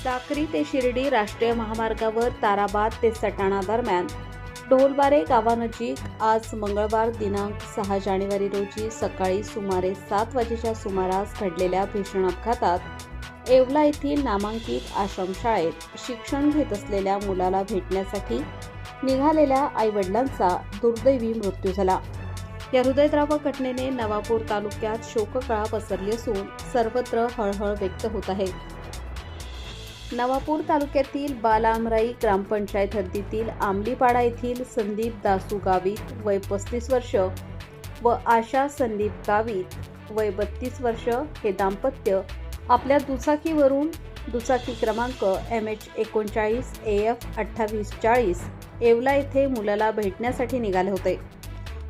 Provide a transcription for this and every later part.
साक्री ते शिर्डी राष्ट्रीय महामार्गावर ताराबाद ते सटाणा दरम्यान ढोलबारे गावानजीक आज मंगळवार दिनांक 6 जानेवारी रोजी सकाळी सुमारे 7 वाजेच्या सुमारास घडलेल्या भीषण अपघातात येवला येथील नामांकित आश्रमशाळेत शिक्षण घेत असलेल्या मुलाला भेटण्यासाठी निघालेल्या आईवडिलांचा दुर्दैवी मृत्यू झाला। या हृदयद्रावक घटनेने नवापूर तालुक्यात शोककळा पसरली असून सर्वत्र हळहळ व्यक्त होत आहे। नवापूर तालुक्यातील बालामराई ग्रामपंचायत हद्दीतील आंबलीपाडा येथील संदीप दासू गावित वय 35 वर्ष व आशा संदीप गावित वय 32 वर्ष हे दाम्पत्य आपल्या दुचाकीवरून दुचाकी क्रमांक MH39 AF 2840 येवला येथे मुलाला भेटण्यासाठी निघाले होते।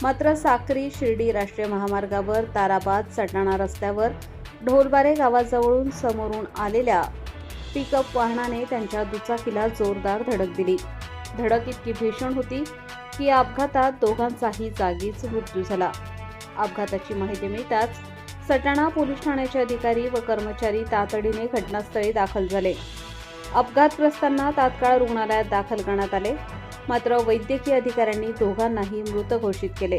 मात्र साक्री शिर्डी राष्ट्रीय महामार्गावर ताराबाद सटाणा रस्त्यावर ढोलबारे गावाजवळून समोरून आलेल्या पिकअप वाहनाने त्यांच्या दुचाकीला जोरदार धडक दिली। धडक इतकी भीषण होती की या अपघातात दोघांचाही जागीच मृत्यू झाला। अपघाताची माहिती मिळताच सटाणा पोलीस ठाण्याचे अधिकारी व कर्मचारी तातडीने घटनास्थळी दाखल झाले। अपघातग्रस्तांना तात्काळ रुग्णालयात दाखल करण्यात आले। मात्र वैद्यकीय अधिकाऱ्यांनी दोघांनाही मृत घोषित केले।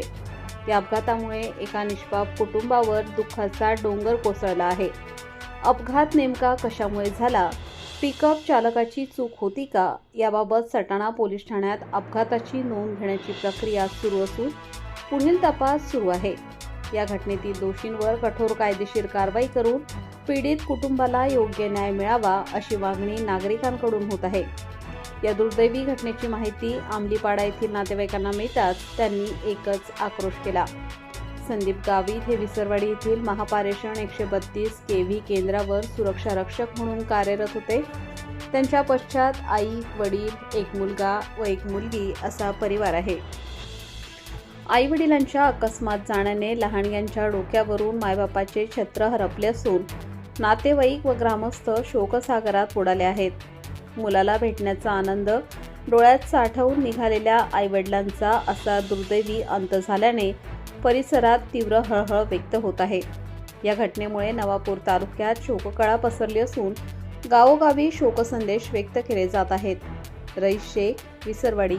या अपघातामुळे एका निष्पाप कुटुंबावर दुःखाचा डोंगर कोसळला आहे। अपघात नेमका कशामुळे झाला, पिकअप चालकाची चूक होती का, याबाबत सटाणा पोलीस ठाण्यात अपघाताची नोंद घेण्याची प्रक्रिया सुरू असून पुढील तपास सुरू आहे। या घटनेतील दोषींवर कठोर कायदेशीर कारवाई करून पीडित कुटुंबाला योग्य न्याय मिळावा अशी मागणी नागरिकांकडून होत आहे। या दुर्दैवी घटनेची माहिती आंबलीपाडा येथील नातेवाईकांना मिळताच त्यांनी एकच आक्रोश केला। संदीप गावित हे विसरवाडी येथील महापारेषण 132 KV केंद्रावर सुरक्षा रक्षक म्हणून कार्यरत होते। त्यांच्या पश्चात आई, वडील, एक मुलगा व एक मुलगी असा परिवार आहे। आई वडिलांच्या अकस्मात जाण्याने लहानग्यांच्या डोक्यावरून मायबापाचे छत्र हरपले असून नातेवाईक व ग्रामस्थ शोकसागरात बुडाले आहेत। मुलाला भेटण्याचा आनंद डोळ्यात साठवून निघालेल्या आईवडिलांचा असा दुर्दैवी अंत झाल्याने परिसरात तीव्र हळहळ व्यक्त होत आहे। या घटनेमुळे नवापूर तालुक्यात शोककळा पसरली असून गावोगावी शोकसंदेश व्यक्त केले जात आहेत। रईस शेख, विसरवाडी।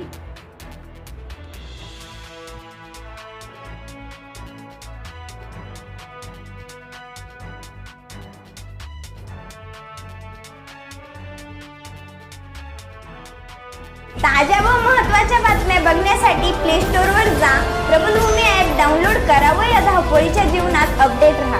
ताज्या व महत्त्वाच्या बातम्या बघण्यासाठी प्ले स्टोअरवर जा, प्रबलभूमी ॲप डाउनलोड करा व या धावपळीच्या जीवनात अपडेट राहा।